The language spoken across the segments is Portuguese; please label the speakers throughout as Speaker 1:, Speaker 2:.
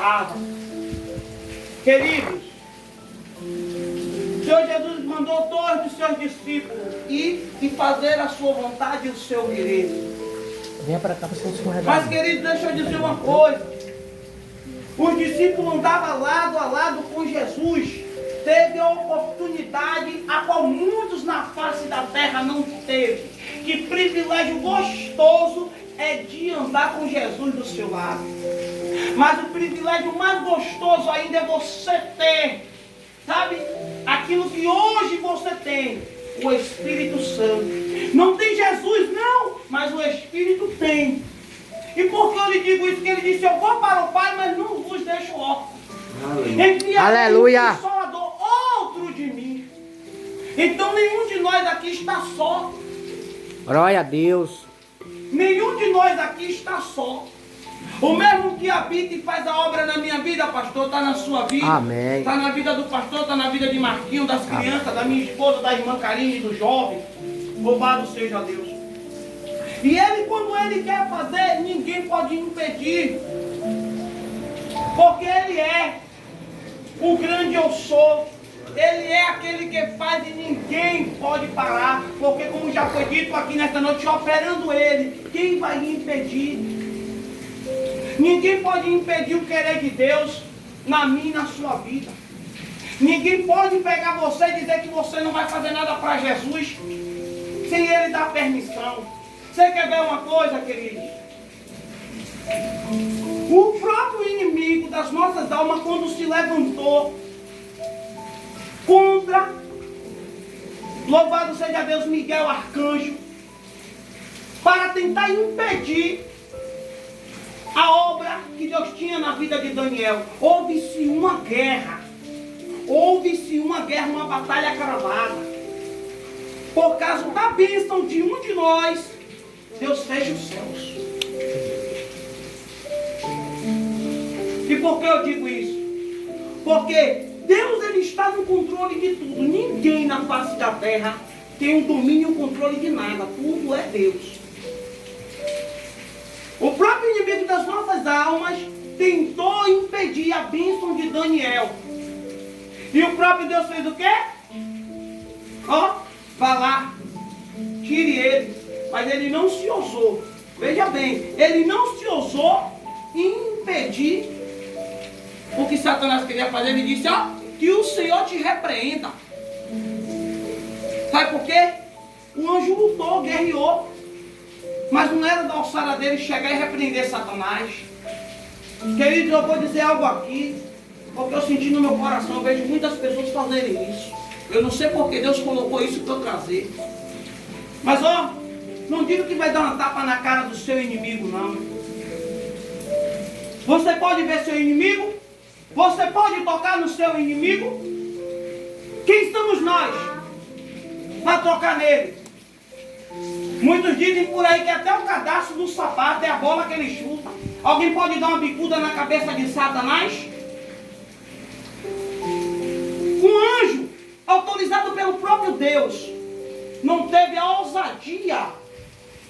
Speaker 1: estava. Queridos, o Senhor Jesus mandou todos os seus discípulos ir e fazer a sua vontade e o seu querer.
Speaker 2: Venha para cá para você escorregar.
Speaker 1: Mas, queridos, deixa eu dizer uma coisa. Os discípulos andavam lado a lado com Jesus. Teve a oportunidade a qual muitos na face da terra não teve. Que privilégio gostoso é de andar com Jesus do seu lado. Mas o privilégio mais gostoso ainda é você ter, sabe, aquilo que hoje você tem, o Espírito Santo. Não tem Jesus não, mas o Espírito tem. E por que eu lhe digo isso? Que ele disse, eu vou para o Pai, mas não vos deixo órfãos.
Speaker 2: Aleluia.
Speaker 1: Um Consolador, outro de mim. Então nenhum de nós aqui está só.
Speaker 2: Glória a Deus.
Speaker 1: Nenhum de nós aqui está só. O mesmo que habita e faz a obra na minha vida, pastor, está na sua vida.
Speaker 2: Amém.
Speaker 1: Está na vida do pastor, está na vida de Marquinhos, das crianças, da minha esposa, da irmã Karine, do jovem. Louvado seja Deus. E ele, quando ele quer fazer, ninguém pode impedir. Porque ele é o grande eu sou. Ele é aquele que faz e ninguém pode parar. Porque como já foi dito aqui nesta noite, operando ele, quem vai impedir? Ninguém pode impedir o querer de Deus na minha e na sua vida. Ninguém pode pegar você e dizer que você não vai fazer nada para Jesus sem ele dar permissão. Você quer ver uma coisa, querido? O próprio inimigo das nossas almas, quando se levantou contra, louvado seja Deus, Miguel Arcanjo, para tentar impedir a obra que Deus tinha na vida de Daniel. Houve-se uma guerra, uma batalha cravada. Por causa da bênção de um de nós, Deus fecha os céus. E por que eu digo isso? Porque Deus, ele está no controle de tudo. Ninguém na face da terra tem o domínio e o controle de nada. Tudo é Deus. O próprio inimigo das nossas almas tentou impedir a bênção de Daniel. E o próprio Deus fez o quê? Ó, vá lá, tire ele. Mas ele não se ousou. Veja bem, ele não se ousou impedir o que Satanás queria fazer. Ele disse, ó, que o Senhor te repreenda. Sabe por quê? O anjo lutou, guerreou. Mas não era da alçada dele chegar e repreender Satanás. Queridos, eu vou dizer algo aqui, porque eu senti no meu coração, eu vejo muitas pessoas fazerem isso. Eu não sei porque Deus colocou isso para eu trazer. Mas ó, não digo que vai dar uma tapa na cara do seu inimigo, não. Você pode ver seu inimigo? Você pode tocar no seu inimigo? Quem somos nós para tocar nele? Muitos dizem por aí que até o cadastro do sapato é a bola que ele chuta. Alguém pode dar uma bicuda na cabeça de Satanás? Um anjo, autorizado pelo próprio Deus, não teve a ousadia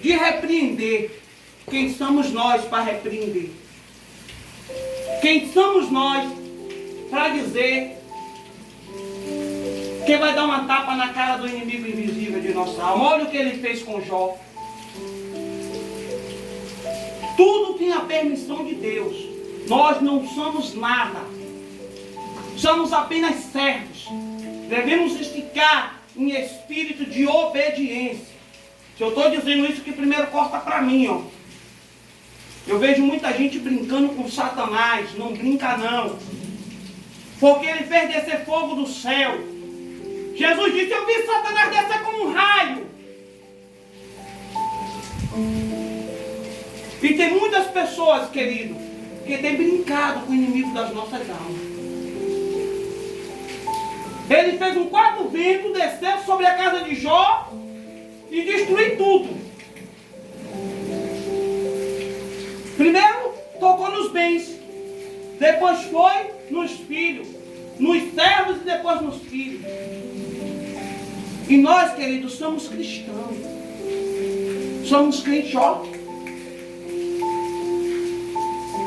Speaker 1: de repreender. Quem somos nós para repreender? Quem somos nós para dizer que vai dar uma tapa na cara do inimigo invisível de nossa alma? Olha o que ele fez com Jó. Tudo tem a permissão de Deus. Nós não somos nada. Somos apenas servos. Devemos ficar em espírito de obediência. Se eu estou dizendo isso, que primeiro corta para mim, ó. Eu vejo muita gente brincando com Satanás. Não brinca não. Porque ele fez descer fogo do céu. Jesus disse, eu vi Satanás descer como um raio. E tem muitas pessoas, querido, que têm brincado com o inimigo das nossas almas. Ele fez um quarto vento descer sobre a casa de Jó e destruir tudo. Primeiro tocou nos bens, depois foi nos filhos, nos servos e depois nos filhos. E nós, queridos, somos cristãos. Somos crentes, ó.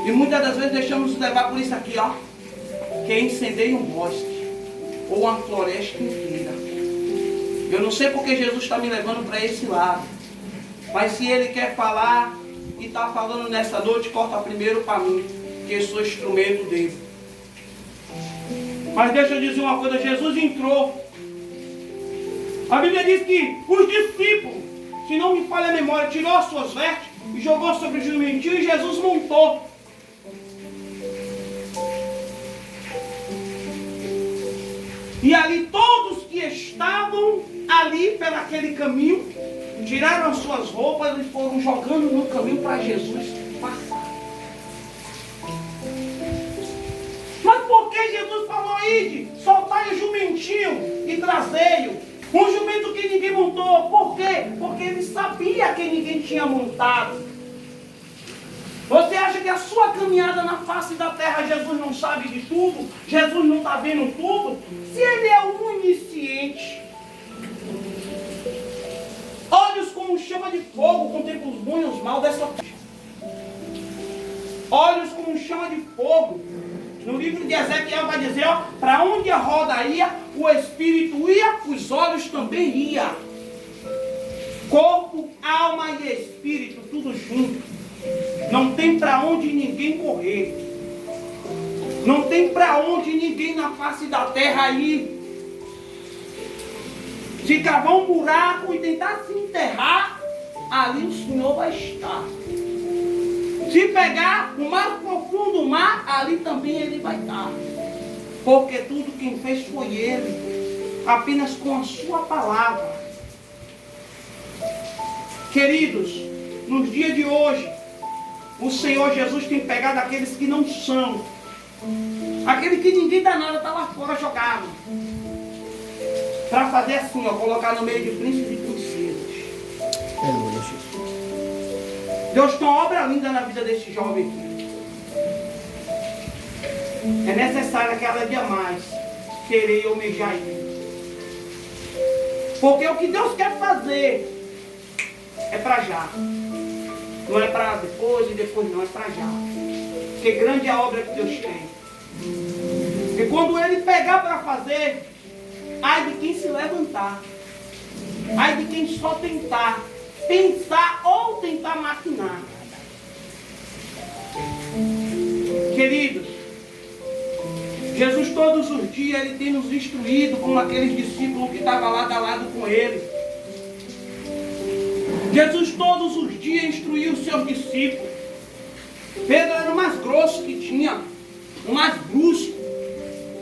Speaker 1: E muitas das vezes deixamos nos levar por isso aqui, ó. Que é incendeia um bosque. Ou uma floresta inteira. Eu não sei porque Jesus está me levando para esse lado. Mas se Ele quer falar e está falando nessa noite, corta primeiro para mim. Que eu sou instrumento dele. Mas deixa eu dizer uma coisa. Jesus entrou. A Bíblia diz que os discípulos, se não me falha a memória, tirou as suas vestes e jogou sobre o jumentinho e Jesus montou. E ali todos que estavam ali pelaquele caminho, tiraram as suas roupas e foram jogando no caminho para Jesus passar. Mas por que Jesus falou: ide, soltai o jumentinho e trazei-o? Um jumento que ninguém montou. Por quê? Porque ele sabia que ninguém tinha montado. Você acha que a sua caminhada na face da terra, Jesus não sabe de tudo? Jesus não está vendo tudo? Se ele é o onisciente, olhos como chama de fogo, contempla os bons e os maus dessa terra. Olhos como chama de fogo. No livro de Ezequiel vai dizer, ó, para onde a roda ia, o espírito ia, os olhos também ia. Corpo, alma e espírito, tudo junto. Não tem para onde ninguém correr. Não tem para onde ninguém na face da terra ir. Se cavar um buraco e tentar se enterrar, ali o Senhor vai estar. Se pegar o mais profundo do mar, ali também Ele vai estar. Porque tudo quem fez foi Ele, apenas com a sua palavra. Queridos, nos dias de hoje, o Senhor Jesus tem pegado aqueles que não são. Aquele que ninguém dá nada, está lá fora jogado. Para fazer assim, ó, colocar no meio de príncipes e princesas.
Speaker 2: Aleluia, Jesus.
Speaker 1: Deus tem uma obra linda na vida desse jovem aqui. É necessário cada dia mais querer e almejar Ele. Porque o que Deus quer fazer é para já. Não é para depois e depois não, é para já. Porque grande é a obra que Deus tem. E quando Ele pegar para fazer, ai de quem se levantar. Ai de quem só tentar. Pensar ou tentar maquinar. Queridos, Jesus todos os dias Ele tem nos instruído como aqueles discípulos que estavam lado a lado com Ele. Jesus todos os dias instruiu os seus discípulos. Pedro era o mais grosso que tinha, o mais brusco.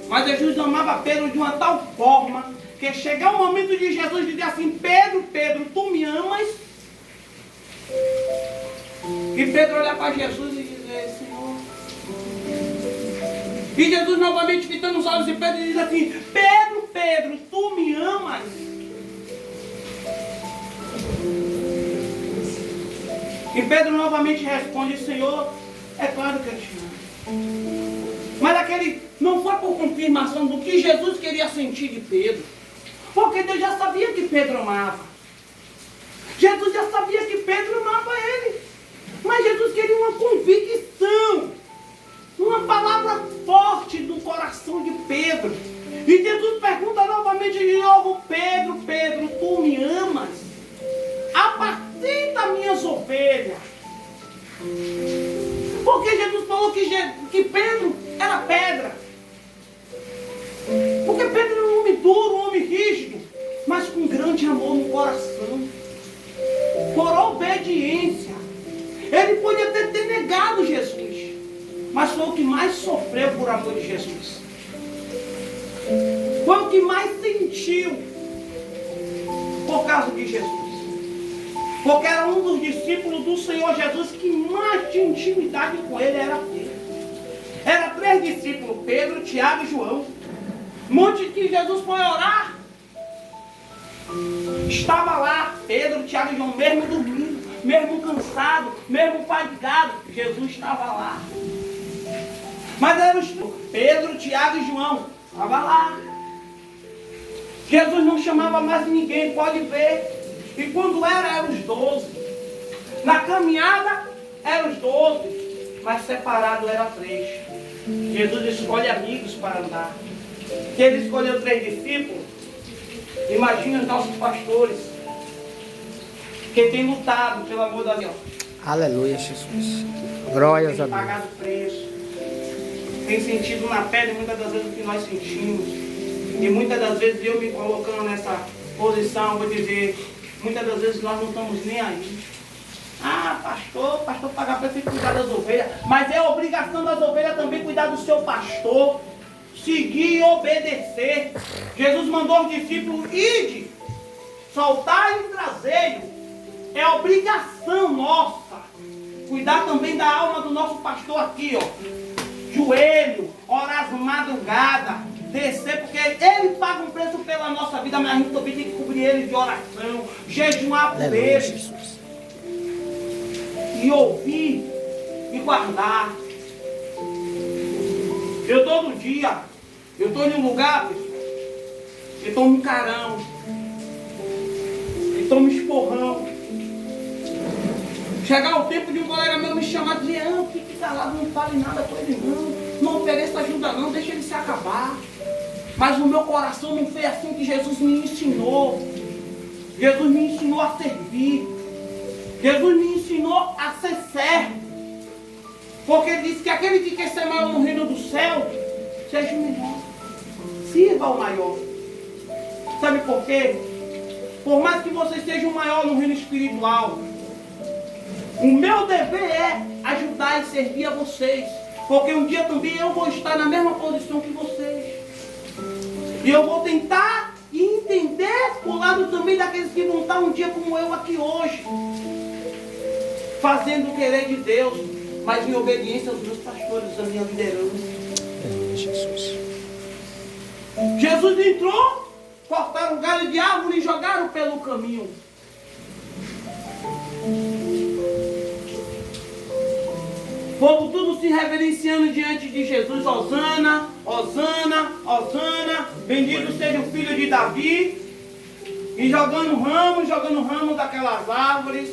Speaker 1: Mas Jesus amava Pedro de uma tal forma que chegar o momento de Jesus dizer assim: Pedro, Pedro, tu me amas? E Pedro olhar para Jesus e dizer: Senhor. E Jesus novamente fitando os olhos de Pedro e diz assim: Pedro, Pedro, tu me amas? E Pedro novamente responde: Senhor, é claro que eu te amo. Mas aquele não foi por confirmação do que Jesus queria sentir de Pedro. Porque Deus já sabia que Pedro amava. Jesus já sabia que Pedro amava ele. Mas Jesus queria uma convicção. Uma palavra forte do coração de Pedro. E Jesus pergunta novamente de novo: Pedro, Pedro, tu me amas? Apacenta minhas ovelhas. Porque Jesus falou que Pedro era pedra. Porque Pedro era um homem duro, um homem rígido, mas com grande amor no coração. Por obediência. Ele podia ter negado Jesus, mas foi o que mais sofreu por amor de Jesus. Foi o que mais sentiu por causa de Jesus. Porque era um dos discípulos do Senhor Jesus que mais tinha intimidade com ele, era Pedro. Eram 3 discípulos: Pedro, Tiago e João. Monte que Jesus foi orar, estava lá Pedro, Tiago e João, mesmo dormindo, mesmo cansado, mesmo fadigado, Jesus estava lá. Mas eram os Pedro, Tiago e João, estava lá. Jesus não chamava mais ninguém, pode ver. E quando eram os 12. Na caminhada eram os 12. mas separado era 3. Jesus escolhe amigos para andar. Se ele escolheu 3 discípulos, imagine os nossos pastores, que têm lutado pelo amor da Deus.
Speaker 2: Aleluia, Jesus. Glórias a
Speaker 1: Tem
Speaker 2: Deus.
Speaker 1: pagado preço. Tem sentido na pele muitas das vezes o que nós sentimos. E muitas das vezes eu me colocando nessa posição, vou dizer, muitas das vezes nós não estamos nem aí. Ah, pastor paga preço e cuidar das ovelhas. Mas é obrigação das ovelhas também cuidar do seu pastor. Seguir e obedecer. Jesus mandou os discípulos, ide, soltai e trazei. É obrigação nossa. Cuidar também da alma do nosso pastor aqui, ó. Joelho, orar às madrugadas, descer, porque ele paga um preço pela nossa vida, mas a gente também tem que cobrir ele de oração, jejuar por
Speaker 2: Aleluia,
Speaker 1: ele.
Speaker 2: Jesus.
Speaker 1: E ouvir e guardar. Eu todo dia, eu estou em um lugar, eu estou num carão, eu estou no esporrão. Chegar o tempo de um colega meu me chamar e dizer, não, fique calado, não fale nada com ele não ofereça ajuda não, deixa ele se acabar. Mas no meu coração não foi assim que Jesus me ensinou. Jesus me ensinou a servir. Jesus me ensinou a ser servo. Porque ele disse que aquele que quer ser maior no reino do céu, seja o menor. Sirva o maior. Sabe por quê? Por mais que você seja o maior no reino espiritual, o meu dever é ajudar e servir a vocês. Porque um dia também eu vou estar na mesma posição que vocês. E eu vou tentar entender o lado também daqueles que vão estar um dia como eu aqui hoje. Fazendo o querer de Deus, mas em obediência aos meus pastores, à minha liderança.
Speaker 2: Aleluia, Jesus.
Speaker 1: Jesus entrou, cortaram um galho de árvore e jogaram pelo caminho. O povo tudo se reverenciando diante de Jesus. Hosana, Hosana, Hosana, bendito seja o filho de Davi. E jogando ramos daquelas árvores.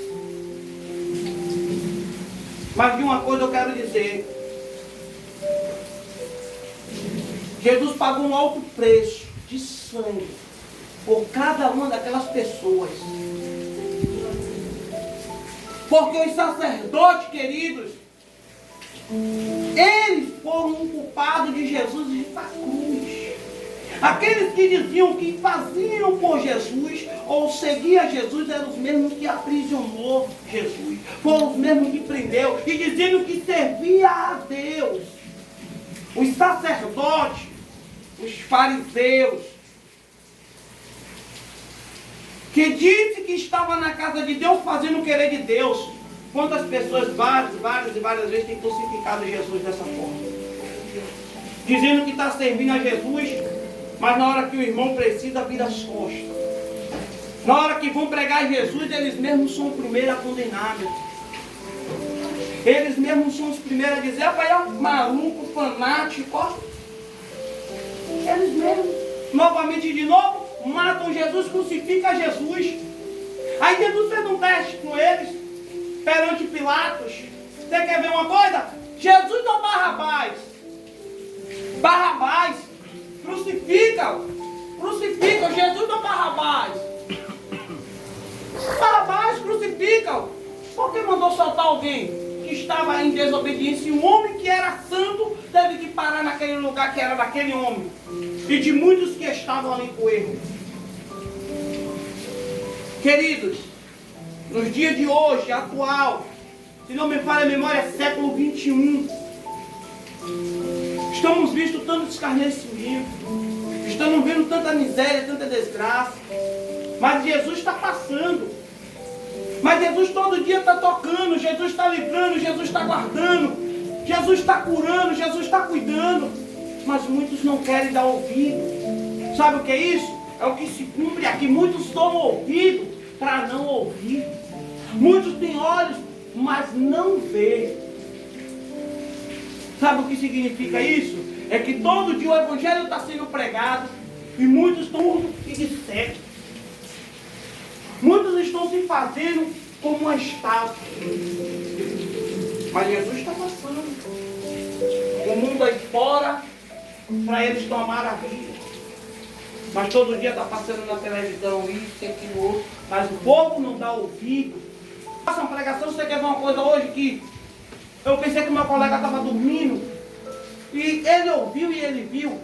Speaker 1: Mas de uma coisa eu quero dizer. Jesus pagou um alto preço de sangue por cada uma daquelas pessoas. Porque os sacerdotes, queridos, eles foram um culpado de Jesus ir para a cruz. Aqueles que diziam que faziam por Jesus ou seguiam Jesus eram os mesmos que aprisionou Jesus. Foram os mesmos que prendeu e dizendo que servia a Deus. Os sacerdotes, os fariseus, que disse que estava na casa de Deus fazendo o querer de Deus. Quantas pessoas várias vezes têm crucificado Jesus dessa forma? Dizendo que está servindo a Jesus, mas na hora que o irmão precisa, vira as costas. Na hora que vão pregar Jesus, eles mesmos são os primeiros a condenar. Eles mesmos são os primeiros a dizer, rapaz, é um maluco, fanático, ó. Eles mesmos, novamente de novo, matam Jesus, crucificam Jesus. Aí Jesus fez um teste com eles, perante Pilatos. Você quer ver uma coisa? Jesus ou Barrabás? Barrabás, crucificam, Jesus ou Barrabás? Barrabás, crucificam. Por que mandou soltar alguém que estava em desobediência? E um homem que era santo teve que parar naquele lugar que era daquele homem. E de muitos que estavam ali com ele. Queridos, nos dias de hoje, atual, se não me falha a memória, é século 21. Estamos vendo tanto escarnecimento, estamos vendo tanta miséria, tanta desgraça. Mas Jesus está passando. Mas Jesus todo dia está tocando, Jesus está livrando, Jesus está guardando, Jesus está curando, Jesus está cuidando. Mas muitos não querem dar ouvido. Sabe o que é isso? É o que se cumpre aqui. Muitos tomam ouvido para não ouvir. Muitos têm olhos, mas não vê. Sabe o que significa isso? É que todo dia o evangelho está sendo pregado e muitos estão e de cego. Muitos estão se fazendo como uma estátua. Mas Jesus está passando. mundo aí fora, para eles tomar a vida. Mas todo dia está passando na televisão isso e aquilo outro. Mas o povo não dá ouvido. Faça uma pregação, você quer ver uma coisa hoje que eu pensei que o meu colega estava dormindo. E ele ouviu e ele viu.